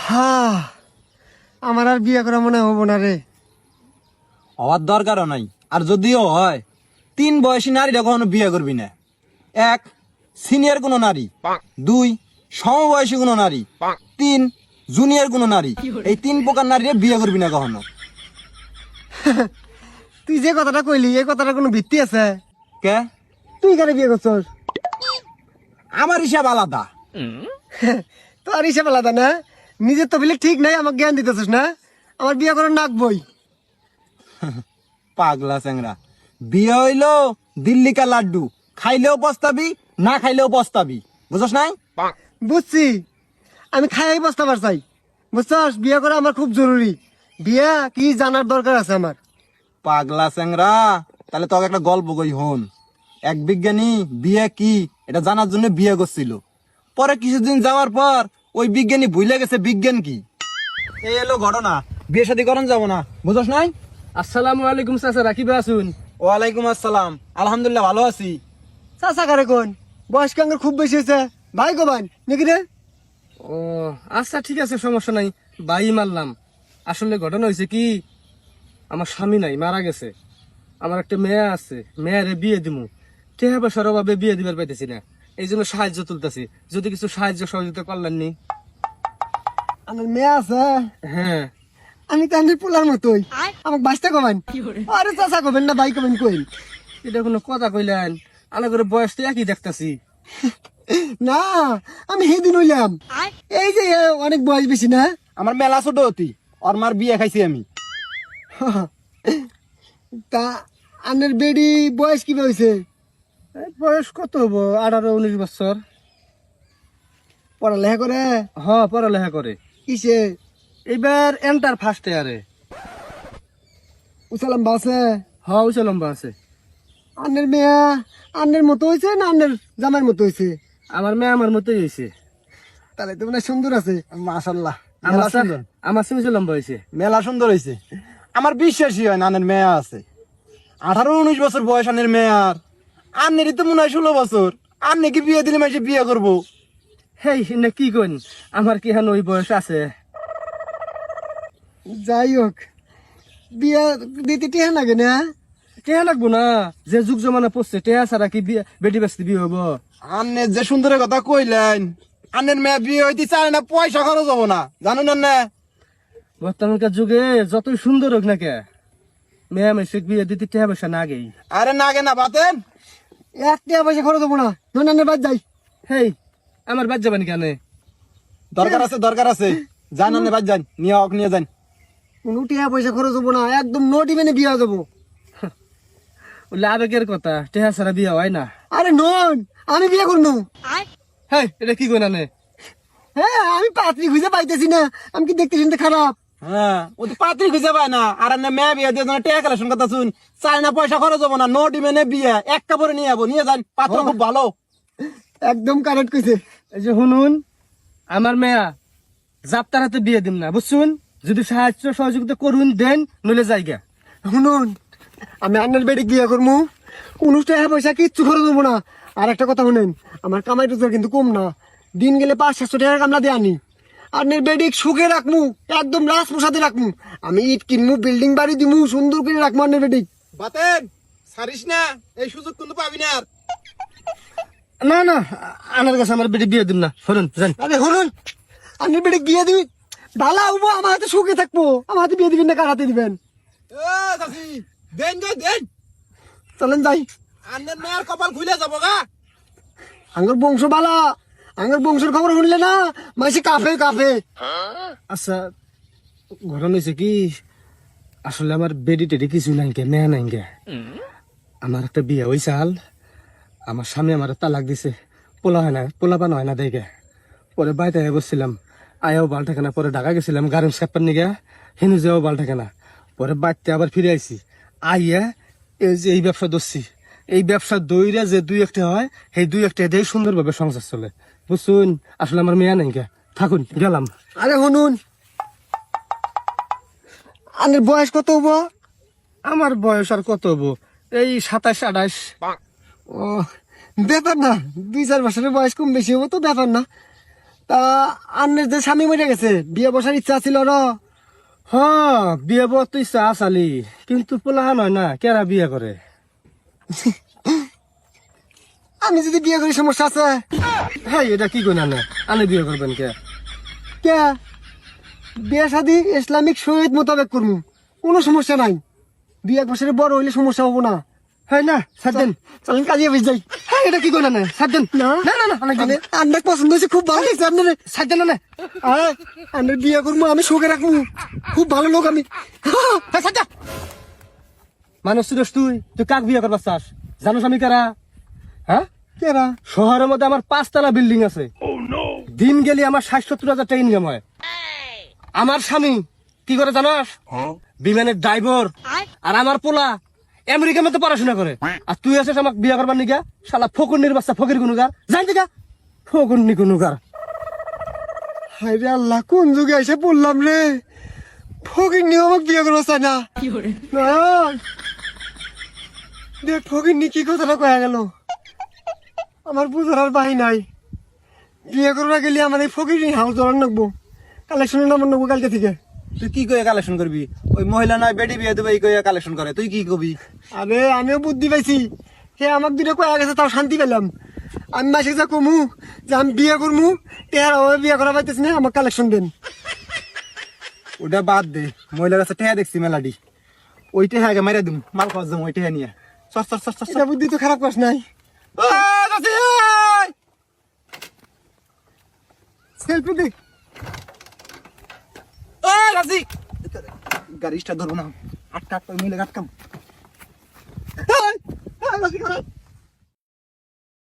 হ্যাঁ, আমার আর বিয়ে করা মনে হবো না রে। হওয়ার দরকারও নাই। আর যদিও হয়, 3 বয়সী নারীরা কখনো বিয়ে করবি না। 1, সিনিয়র কোনো নারী। 2, সমবয়সী কোনো নারী। 3, জুনিয়র কোনো নারী। এই 3 প্রকার নারীরা বিয়ে করবি না কখনো। তুই যে কথাটা কইলি এই কথাটা কোনো ভিত্তি আছে? কে? তুই কেন বিয়ে করছস? আমার হিসাব আলাদা। তোর হিসাব আলাদা না? নিজের তো বলে ঠিক নাই, আমাকে জ্ঞান দিতেছিস না? আমার বিয়ে করার নাক বই। পাগলা চ্যাংরা। বিয়ে হইলো দিল্লি কা লাড্ডু, খাইলেও পস্তাবি, না খাইলেও পস্তাবি। বুঝছ নাই? বুঝছি, আমি খাই বসতে চাই। বুঝছস, বিয়ে করা আমার খুব জরুরি। বিয়ে কি জানার দরকার আছে আমার। পাগলা চ্যাংরা, তাহলে তোকে একটা গল্প কই হন। এক বিজ্ঞানী বিয়ে কি এটা জানার জন্য বিয়ে করছিল। পরে কিছুদিন যাওয়ার পর ওই বিজ্ঞানী ভুলে গেছে বিজ্ঞান কি। এই এলো ঘটনা। বিয়ে শাদী করন যাবো না। বুঝছ নাই? আসসালামু আলাইকুম চাচা, রাখিবে আসুন। ওয়ালাইকুম আসসালাম। আলহামদুলিল্লাহ ভালো আছি। চাচা কারে কোন? বয়স কাঙ্গের খুব বেশি হয়েছে। ভাই গোবান নাকি রে? ও আচ্ছা, ঠিক আছে, সমস্যা নাই, বাই মারলাম। আসলে ঘটনা হয়েছে কি, আমার স্বামী নাই, মারা গেছে। আমার একটা মেয়ে আছে, মেয়েরে বিয়ে দিমু, টেহা পয়সার অভাবে বিয়ে দিবার পাইতেছি না। এই জন্য সাহায্য তুলতেছি, যদি কিছু সাহায্য সহযোগিতা করলেন নি। আমার মেয়ে আছে। হ্যাঁ, আমি তো আমি পোলার মতোই, আমাকে বাঁচতে কবেন? আরে চাচা কবেন না ভাই কবেন কই? এটা কোনো কথা কইলেন? আলাদা করে বয়স তো একই দেখতাছি। না, আমি সেদিন হইলাম। এই যে অনেক বয়স বেশি না? আমার মেলা ছোট হতি, ওর মার বিয়ে খাইছি আমি। তা আনের বেডি বয়স কি হয়েছে? এই বয়স কত হবো, 18-19 বছর। পড়ালেখা করে? পড়ালেখা করে। কিসে? এইবার এন্টার ফার্স্ট ইয়ারে। উচালাম বাসে? উঁচা লম্বা আছে। আনের মেয়া আনের মতো হয়েছে না আনের জামার মতো হয়েছে? আমার মেয়ে আমার মতোই হয়েছে। তাহলে তো মানে সুন্দর আছে। মাশাল্লাহ, আমার মেলা সুন্দর। আমার চেয়ে উঁচা লম্বা হয়েছে। মেলা সুন্দর হয়েছে। আমার বিশ্বাসই হয় না আনের মেয়া আছে। 18-19 বছর বয়স আনের মেয়ার। আন্নেরই তো মনে হয় 16 বছর। আন্নে কি বিয়ে দিলে মাসে বিয়ে করবো? হেই না, কি কইন, আমার কি এখন ওই বয়স আছে? যাই হোক, বিয়া দিতে টিহা লাগে না? টেহা লাগবো না, যে যুগ জমানা পড়ছে, টেহা ছাড়া কি বিয়ে বেটি বাঁচতে বিয়ে হবো? আন্নে যে সুন্দরের কথা কইলেন, আন্নের মেয়া বিয়ে হইতে চায় না, পয়সা খরচ হবো না, জানুন না? বর্তমানকার যুগে যতই সুন্দর হোক না কে, মেয়ে মেসে বিয়ে দিতে টেহা পয়সা না আগেই। আরে না গে না বাতেন। এক টিয়া পয়সা খরচ হবো না, নন্দানের বাদ যাই। হেই, আমার বাদ যাবেন কেন? দরকার আছে, দরকার আছে। যান আন্নে বাদ যান, নিয়ে হক নিয়ে যান। কোনো টিয়া পয়সা খরচ হবো না, একদম নোট ইভেনে বিয়া যাবো। বললে আবেগের কথা, টেহা ছাড়া বিয়ে হয় না। আরে নন, আমি বিয়ে করবো। হেই, এটা কি কই না? হ্যাঁ, আমি পাত্রী খুঁজে পাইতেছি না। আমি কি দেখতে শুনতে খারাপ? হ্যাঁ, ও তো পাত্রী খুঁজে পায় না। আর আন্নে মেয়া বিয়ে দিয়ে টাকা কালেকশন কথা শুন, চায় না, পয়সা খরচ হবো না, নো ডিমেনে বিয়ে, এক কাপড়ে নিয়ে যাবো, নিয়ে যান। পাত্র খুব ভালো। একদম কারেক্ট কইছে। এই যে শুনুন, আমার মেয়া যাত্রার হাতে বিয়ে দিন না, বুঝছুন? যদি সাহায্য সহযোগিতা করুন দেন, নইলে জায়গা। শুনুন, আমি আন্নার বেডে বিয়ে করবো, কোনো টাকা পয়সা কিচ্ছু খরচ হবো না। আর একটা কথা শুনেন, আমার কামাই রোজগার কিন্তু কম না। দিন গেলে 500-700 টাকা কামলা দিয়ে আনি। আন্নের বেডে সুখে রাখমু, একদম রাজপ্রসাদে রাখমু। আমি ইট কিনমু, বিল্ডিং বাড়ি দিমু, সুন্দর করে রাখমু আন্নের বেডে। বাতেন, সারিস না, এই সুযোগ কিন্তু পাবি না আর। না না, আনার কাছে আমার বেটি বিয়ে দিন না, শুনুন জান। আরে শুনুন, আন্নের বেডে বিয়ে দিবি, ভালো হবো, আমার হাতে সুখে থাকবো। আমার হাতে বিয়ে দিবেন না, কার হাতে দিবেন? দেন গো, দেন। চলেন যাই। আন্নের মেয়ার কপাল খুলে যাবো গা। আঙ্গর বংশ বালা, আঙ্গর বংশের খবর শুনলে না মাসে কাফে কাফে। আচ্ছা, ঘটনা হয়েছে কি, আসলে আমার বেডি টেডি কিছু নাই গে, মেয়ে নাই গে। আমার একটা বিয়ে ওই সাল, আমার স্বামী আমার তালাক দিছে, পোলা হয় না, পোলা পান হয় না দেখে। পরে বাইতে বসছিলাম, আয়াও বাল থাকে না। পরে ঢাকা গেছিলাম গার্মেন্টস কাপড় নিগে, হেনু যাও বাল থাকে না। পরে বাড়তে আবার ফিরে আইছি, আইয়া এই যে এই ব্যবসা ধরছি। এই ব্যবসা দইরা যে 2-1 হয়, সেই 2-1 দিয়ে সুন্দরভাবে সংসার চলে, বুঝছুন? আসলে আমার মেয়ে নাই গে, থাকুন, গেলাম। আরে শুনুন, আনের বয়স কত হবো? আমার বয়স আর কত হবো, এই 27-28। ও, ব্যাপার না, 2-4 বছরের বয়স কম বেশি হবো তো ব্যাপার না। তা আন্নের যে স্বামী মরে গেছে বিয়ে বসার ইচ্ছা ছিল র হ্যাঁ বিয়ে বর তো ইচ্ছা আসালি, কিন্তু পোলাহান হয় না, কেরা বিয়ে করে? আমি যদি বিয়ে করি সমস্যা আছে? হ্যাঁ এটা কি কই না, আনে বিয়ে করবেন কে? কে বিয়ে শাদি ইসলামিক শহীদ মোতাবেক করবো, কোনো সমস্যা নাই। 2-1 বছরের বড় হইলে সমস্যা হবো না। হ্যাঁ না সাজ্জান, চলেন কাজে অফিস যাই। হ্যাঁ এটা কি কই না সাজ্জান, না না না না অনেক আমি আন্নার পছন্দ হয়েছে, খুব ভালো লাগছে আপনার। সাজ্জান না আন্নার বিয়ে করবো, আমি শোকে রাখবো, খুব ভালো লোক আমি। হ্যাঁ সাজ্জান। মানুষ তুই তুই তুই কাক বিয়ে করবার চাস? জানোস আমি কারা? হ্যাঁ কেরা? শহরের মধ্যে আমার 5 তলা বিল্ডিং আছে। দিন গেলে আমার 60-70 হাজার টাকা ইনকাম হয়। আমার স্বামী কি করে জানাস? বিমানের ড্রাইভার। আর আমার পোলা আমেরিকা মধ্যে পড়াশোনা করে। আর তুই আছিস আমাকে বিয়ে করবার নিকা? শালা ফকুন্নির বাচ্চা, ফকির গুনুগার, জানতি কা? ফকুন্নি গুনুগার। হায় রে আল্লাহ, কোন যুগে এসে পড়লাম রে। ফকির নিয়ে আমাকে বিয়ে করবো চায় না। না, দেখ ফকির নি কি কথাটা কয়া গেল, আমার বুঝার আর বাহি নাই। বিয়ে করবা গেলে আমার এই ফকির হাউস ধরার নাকবো, কালেকশনের নাম্বার নেবো কালকে থেকে। তুই কি কয়ে কালেকশন করবি? ওই মহিলা নয় বেডি বিয়ে দেবে এই কয়ে কালেকশন করে, তুই কি কবি? আরে আমিও বুদ্ধি পাইছি, হে আমাকে দুটো কয়া গেছে, তাও শান্তি পেলাম। আমি মাসে যা কমু যে আমি বিয়ে করবো, টেহার অভাবে বিয়ে করা পাইতেছি না, আমার কালেকশন দেন। ওটা বাদ দে, মহিলার কাছে টেহা দেখছি মেলাডি, ওই টেহা আগে মাইরা দিম, মাল খাওয়া যাবো ওই টেহা নিয়ে। সর সর সর সর এটা বুদ্ধি তো খারাপ কাজ নাই। সেলফি দে। গাড়িটা ধরবো না, আটকা আটকা মহিলা আটকাম। এই, এই, রাজি করেন।